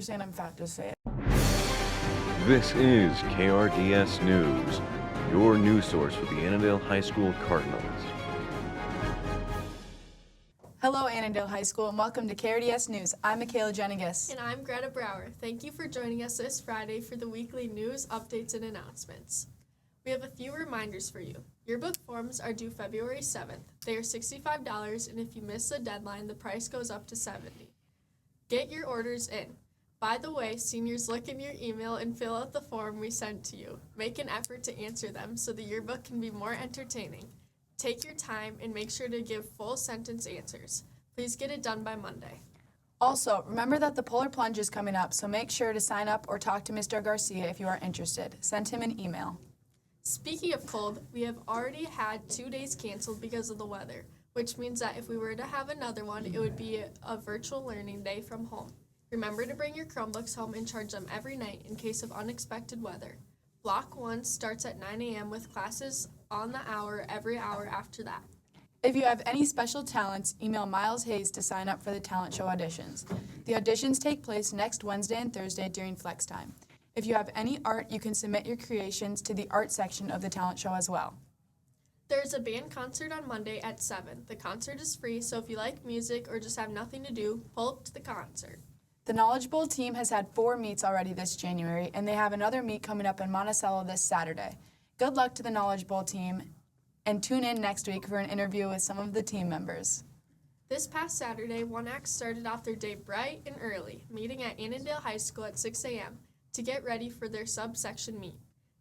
you're saying I'm fat, just say it. This is KRDS News, your news source for the Annandale High School Cardinals. Hello, Annandale High School, and welcome to KRDS News. I'm Michaela Jenigas. And I'm Greta Brower. Thank you for joining us this Friday for the weekly news, updates, and announcements. We have a few reminders for you. Yearbook forms are due February 7th. They are $65, and if you miss the deadline, the price goes up to $70. Get your orders in. By the way, seniors, look in your email and fill out the form we sent to you. Make an effort to answer them so the yearbook can be more entertaining. Take your time and make sure to give full sentence answers. Please get it done by Monday. Also, remember that the Polar Plunge is coming up, so make sure to sign up or talk to Mr. Garcia if you are interested. Send him an email. Speaking of cold, we have already had 2 days canceled because of the weather, which means that if we were to have another one, it would be a virtual learning day from home. Remember to bring your Chromebooks home and charge them every night in case of unexpected weather. Block 1 starts at 9 a.m. with classes on the hour every hour after that. If you have any special talents, email Miles Hayes to sign up for the talent show auditions. The auditions take place next Wednesday and Thursday during flex time. If you have any art, you can submit your creations to the art section of the talent show as well. There's a band concert on Monday at 7. The concert is free, so if you like music or just have nothing to do, pull up to the concert. The Knowledge Bowl team has had 4 meets already this January, and they have another meet coming up in Monticello this Saturday. Good luck to the Knowledge Bowl team, and tune in next week for an interview with some of the team members. This past Saturday, One Act started off their day bright and early, meeting at Annandale High School at 6 a.m. to get ready for their subsection meet.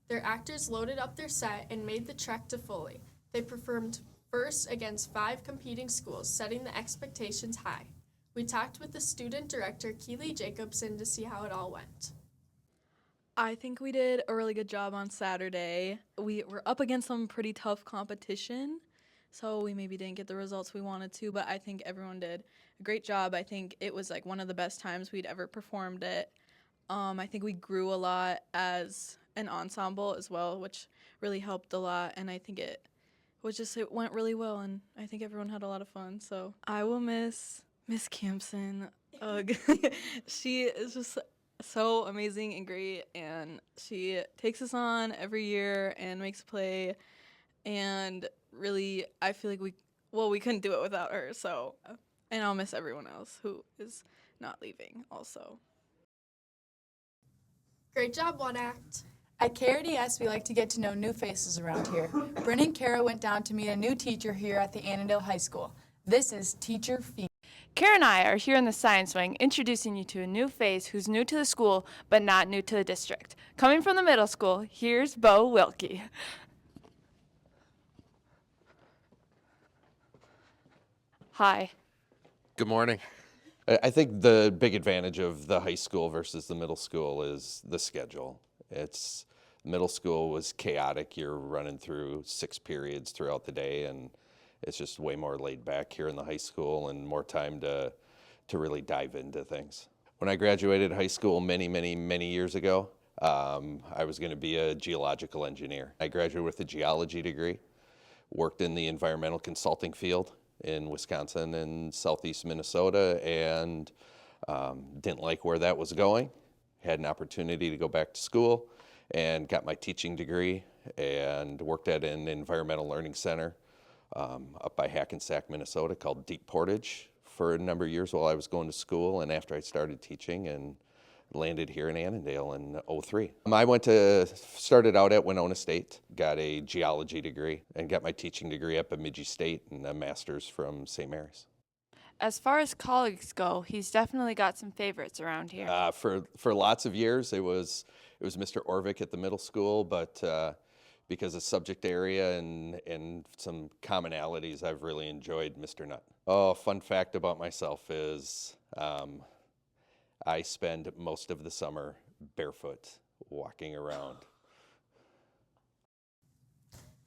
Their actors loaded up their set and made the trek to Foley. They performed first against 5 competing schools, setting the expectations high. We talked with the student director, Keely Jacobson, to see how it all went. I think we did a really good job on Saturday. We were up against some pretty tough competition, so we maybe didn't get the results we wanted to, but I think everyone did a great job. I think it was like one of the best times we'd ever performed it. I think we grew a lot as an ensemble as well, which really helped a lot, and I think it went really well, and I think everyone had a lot of fun. So I will miss Miss Campson. Ugh. She is just so amazing and great, and she takes us on every year and makes a play, and really I feel like we couldn't do it without her. So, and I'll miss everyone else who is not leaving also. Great job, One Act. At KRDS, we like to get to know new faces around here. Bryn and Kara went down to meet a new teacher here at the Annandale High School. This is Teacher Fee. Kara and I are here in the Science Wing introducing you to a new face who's new to the school but not new to the district. Coming from the middle school, here's Bo Wilkie. Hi. Good morning. I think the big advantage of the high school versus the middle school is the schedule. Middle school was chaotic. You're running through 6 periods throughout the day, and it's just way more laid back here in the high school and more time to really dive into things. When I graduated high school many years ago, I was going to be a geological engineer. I graduated with a geology degree, worked in the environmental consulting field in Wisconsin and southeast Minnesota, and didn't like where that was going. Had an opportunity to go back to school and got my teaching degree and worked at an environmental learning center up by Hackensack, Minnesota, called Deep Portage for a number of years while I was going to school, and after I started teaching, and landed here in Annandale in '03. I started out at Winona State, got a geology degree, and got my teaching degree up at Bemidji State and a master's from St. Mary's. As far as colleagues go, he's definitely got some favorites around here. For lots of years, it was Mr. Orvik at the middle school, but because of subject area and some commonalities, I've really enjoyed Mr. Nutt. Oh, fun fact about myself is I spend most of the summer barefoot walking around.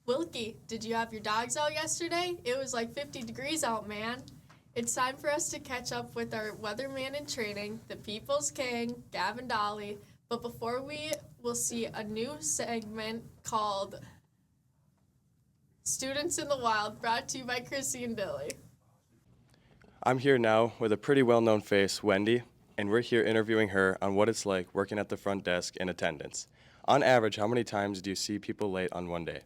Wilkie, did you have your dogs out yesterday? It was like 50 degrees out, man. It's time for us to catch up with our weatherman in training, the People's King, Gavin Dolly. But before we'll see a new segment called Students in the Wild, brought to you by Chrissy and Billy. I'm here now with a pretty well-known face, Wendy. and we're here interviewing her on what it's like working at the front desk in attendance. On average, how many times do you see people late on one day?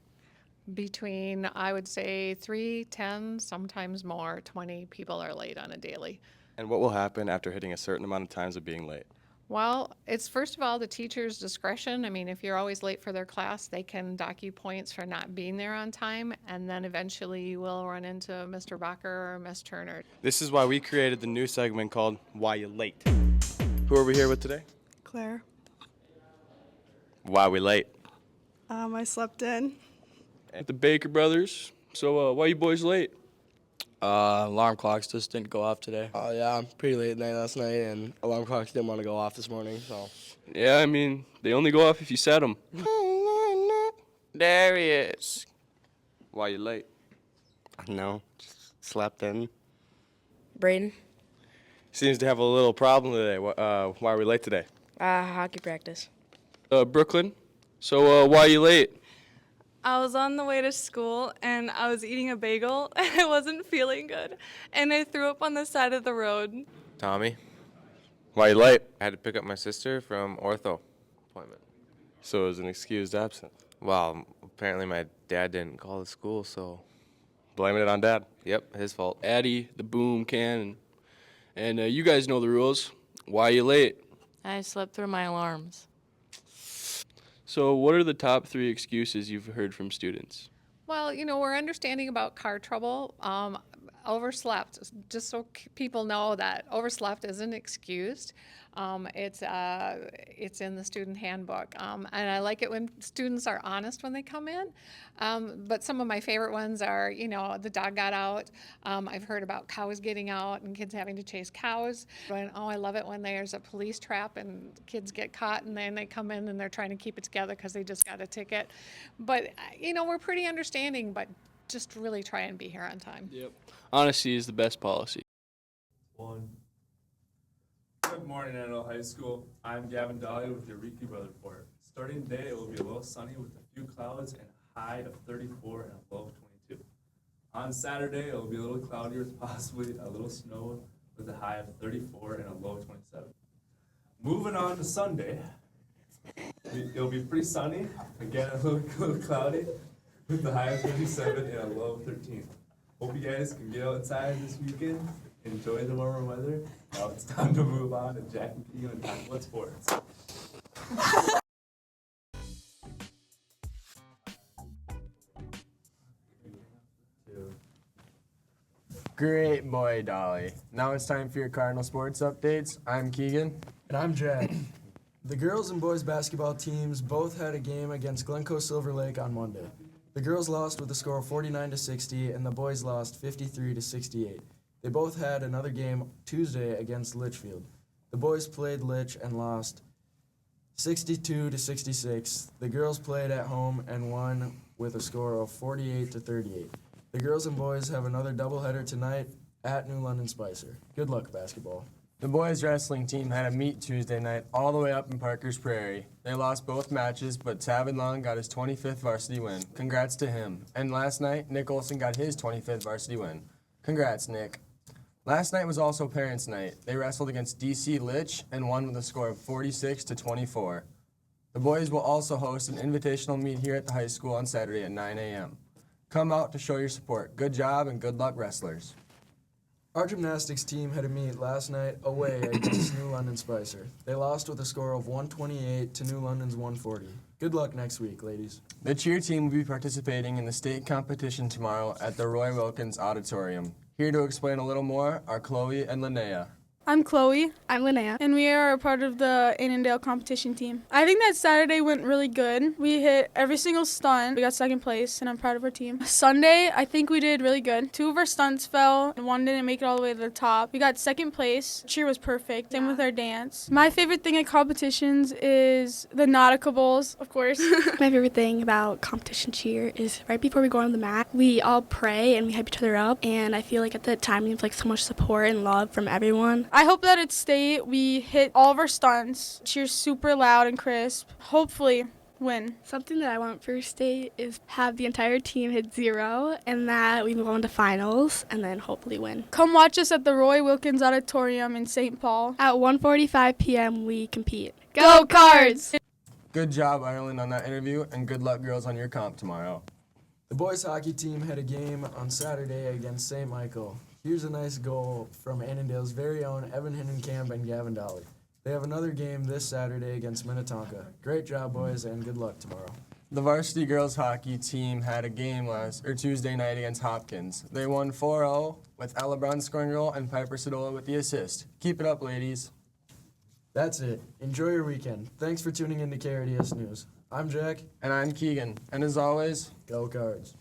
Between, I would say, 3, 10, sometimes more, 20 people are late on a daily. And what will happen after hitting a certain amount of times of being late? Well, it's first of all the teacher's discretion. I mean, if you're always late for their class, they can dock you points for not being there on time, and then eventually you will run into Mr. Bacher or Miss Turner. This is why we created the new segment called Why You Late. Who are we here with today? Claire. Why we late? I slept in. At the Baker Brothers. So why you boys late? Alarm clocks just didn't go off today. Yeah, pretty late at night last night, and alarm clocks didn't want to go off this morning, so. Yeah, I mean, they only go off if you set them. There he is. Why you late? No, just slept in. Braden, Seems to have a little problem today. Why are we late today? hockey practice. Brooklyn. So why you late? I was on the way to school, and I was eating a bagel, and I wasn't feeling good, and I threw up on the side of the road. Tommy, Why you late? I had to pick up my sister from ortho appointment. So it was an excused absence. Well, apparently my dad didn't call the school, so Blaming it on Dad. yep, his fault. Addie, the boom can, and you guys know the rules. Why you late? I slept through my alarms. So what are the top 3 excuses you've heard from students? Well, we're understanding about car trouble. Overslept, just so people know that overslept isn't excused. It's in the student handbook. And I like it when students are honest when they come in. But some of my favorite ones are, the dog got out. I've heard about cows getting out and kids having to chase cows. And, I love it when there's a police trap and kids get caught and then they come in and they're trying to keep it together because they just got a ticket. But, we're pretty understanding, but just really try and be here on time. Yep. Honesty is the best policy. Good morning, Annandale High School. I'm Gavin Dahlia with your weekly weather report. Starting today, it will be a little sunny with a few clouds and a high of 34 and a low of 22. On Saturday, it will be a little cloudy with possibly a little snow with a high of 34 and a low of 27. Moving on to Sunday, it'll be pretty sunny, again a little cloudy with a high of 37 and a low of 13. Hope you guys can get outside this weekend, enjoy the warmer weather. Now it's time to move on to Jack and Keegan and talk about sports. Great boy, Dolly. Now it's time for your Cardinal sports updates. I'm Keegan. And I'm Jack. The girls and boys basketball teams both had a game against Glencoe Silver Lake on Monday. The girls lost with a score of 49-60, and the boys lost 53-68. They both had another game Tuesday against Litchfield. The boys played Litch and lost 62-66. The girls played at home and won with a score of 48-38. The girls and boys have another doubleheader tonight at New London Spicer. Good luck, basketball. The boys wrestling team had a meet Tuesday night all the way up in Parker's Prairie. They lost both matches, but Tavin Long got his 25th varsity win. Congrats to him. And last night, Nick Olson got his 25th varsity win. Congrats, Nick. Last night was also Parents' Night. They wrestled against DC Litch and won with a score of 46-24. The boys will also host an invitational meet here at the high school on Saturday at 9 a.m. Come out to show your support. Good job and good luck, wrestlers. Our gymnastics team had a meet last night away against New London Spicer. They lost with a score of 128 to New London's 140. Good luck next week, ladies. The cheer team will be participating in the state competition tomorrow at the Roy Wilkins Auditorium. Here to explain a little more are Chloe and Linnea. I'm Chloe. I'm Linnea. And we are a part of the Annandale competition team. I think that Saturday went really good. We hit every single stunt. We got second place, and I'm proud of our team. Sunday, I think we did really good. 2 of our stunts fell, and 1 didn't make it all the way to the top. We got second place. Cheer was perfect. Same with our dance. My favorite thing at competitions is the Nautica Bowls, of course. My favorite thing about competition cheer is right before we go on the mat, we all pray and we hype each other up. And I feel like at that time we have so much support and love from everyone. I hope that at state we hit all of our stunts. Cheers super loud and crisp. Hopefully Win. Something that I want for state is have the entire team hit 0 and that we move on to finals and then hopefully win. Come watch us at the Roy Wilkins Auditorium in St. Paul. At 1:45 p.m. we compete. Go Cards! Good job, Ireland, on that interview, and good luck, girls, on your comp tomorrow. The boys hockey team had a game on Saturday against St. Michael. Here's a nice goal from Annandale's very own Evan Hinnenkamp and Gavin Dolly. They have another game this Saturday against Minnetonka. Great job, boys, and good luck tomorrow. The varsity girls hockey team had a game Tuesday night against Hopkins. They won 4-0 with Ella Brown scoring goal and Piper Sadola with the assist. Keep it up, ladies. That's it. Enjoy your weekend. Thanks for tuning in to KRDS News. I'm Jack. And I'm Keegan. And as always, go Cards.